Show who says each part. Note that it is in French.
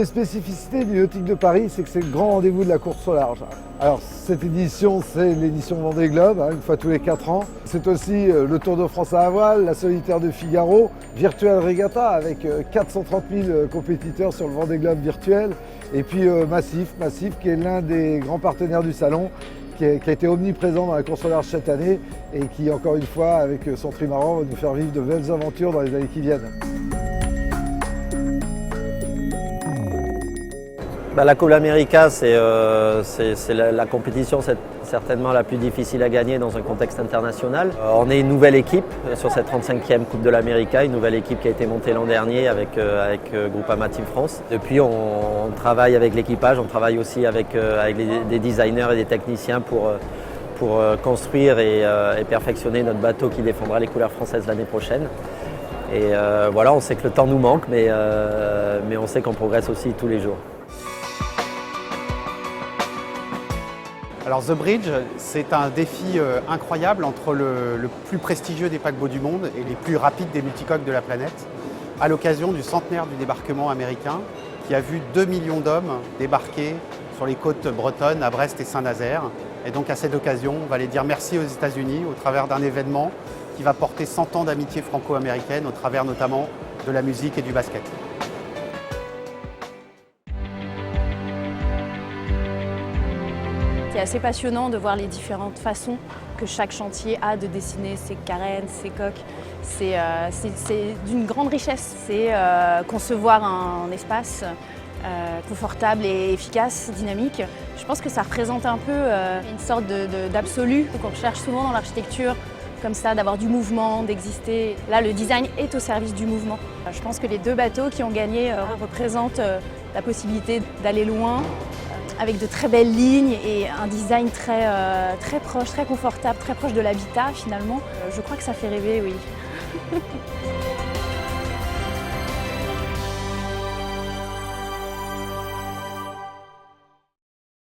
Speaker 1: spécificité du Nautique de Paris, c'est que c'est le grand rendez-vous de la course au large. Alors cette édition, c'est l'édition Vendée Globe, une fois tous les 4 ans. C'est aussi le Tour de France à la voile, la Solitaire de Figaro, Virtual Regatta avec 430 000 compétiteurs sur le Vendée Globe virtuel. Et puis Massif qui est l'un des grands partenaires du salon, qui a été omniprésent dans la course au large cette année et qui, encore une fois, avec son trimaran, va nous faire vivre de belles aventures dans les années qui viennent.
Speaker 2: La Copa América, c'est la compétition certainement la plus difficile à gagner dans un contexte international. On est une nouvelle équipe sur cette 35e Coupe de l'América, une nouvelle équipe qui a été montée l'an dernier avec Groupama Team France. Depuis, on travaille avec l'équipage, on travaille aussi avec des designers et des techniciens pour construire et perfectionner notre bateau qui défendra les couleurs françaises l'année prochaine. Et voilà, on sait que le temps nous manque, mais on sait qu'on progresse aussi tous les jours.
Speaker 3: Alors The Bridge, c'est un défi incroyable entre le plus prestigieux des paquebots du monde et les plus rapides des multicoques de la planète, à l'occasion du centenaire du débarquement américain qui a vu 2 millions d'hommes débarquer sur les côtes bretonnes à Brest et Saint-Nazaire. Et donc à cette occasion, on va aller dire merci aux États-Unis au travers d'un événement qui va porter 100 ans d'amitié franco-américaine au travers notamment de la musique et du basket.
Speaker 4: C'est assez passionnant de voir les différentes façons que chaque chantier a de dessiner ses carènes, ses coques. C'est d'une grande richesse. C'est concevoir un espace confortable et efficace, dynamique. Je pense que ça représente un peu une sorte d'absolu qu'on recherche souvent dans l'architecture, comme ça, d'avoir du mouvement, d'exister. Là, le design est au service du mouvement. Je pense que les 2 bateaux qui ont gagné représentent la possibilité d'aller loin, avec de très belles lignes et un design très proche, très confortable, très proche de l'habitat finalement. Je crois que ça fait rêver, oui.